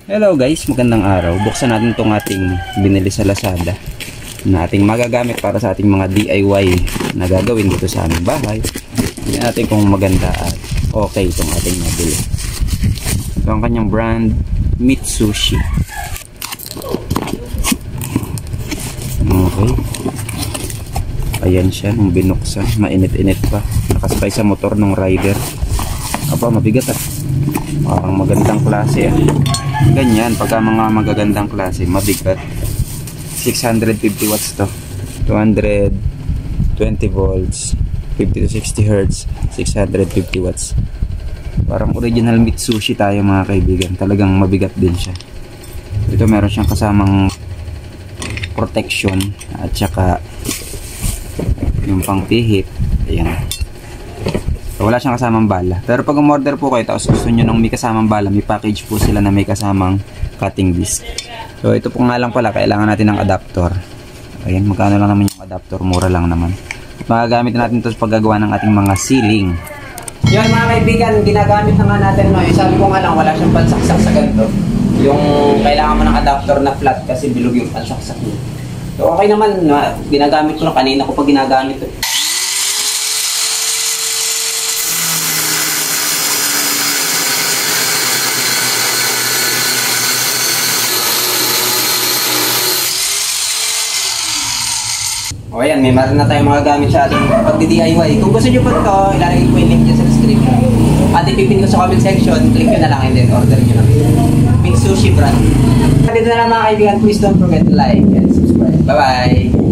Hello guys, magandang araw. Buksan natin itong ating binili sa Lazada na ating magagamit para sa ating mga DIY na gagawin dito sa aming bahay. Tingnan natin kung maganda at okay itong ating nabili. Ito ang kanyang brand, Mitsushi. Okay. Ayan siya, nung binuksan, mainit-init pa. Nakaspay sa motor ng rider. Aba, mabigat ah. Parang magandang klase ah. Ganyan, pagka mga magagandang klase, mabigat. 650 watts to. 220 volts, 50 to 60 hertz, 650 watts. Parang original Mitsushi tayo mga kaibigan. Talagang mabigat din siya. Ito meron siyang kasamang protection at saka yung pangpihit. Ayan. Wala siyang kasamang bala. Pero pag umorder po kayo tapos gusto nyo nung may kasamang bala, may package po sila na may kasamang cutting disc. So ito po nga lang pala, kailangan natin ng adapter. Ayan, magkano lang naman yung adapter, mura lang naman. Magagamit natin ito sa paggagawa ng ating mga ceiling. Yun mga kaibigan, ginagamit na nga natin no. Sabi ko nga lang, wala siyang pansaksak sa ganito. Yung kailangan mo ng adapter na flat kasi bilog yung pansaksak niya. So okay naman, ginagamit ko lang, kanina ko pa ginagamit ito. O ayan, may meron na tayong mga gamit sa ating pag-DIY. Kung gusto nyo po ito, ilalagay ko yung link dyan sa description. At ipipin ko sa comment section, click nyo na lang and then order nyo na. Mitsushi brand. Dito na lang mga kaibigan, please don't forget to like and subscribe. Bye-bye!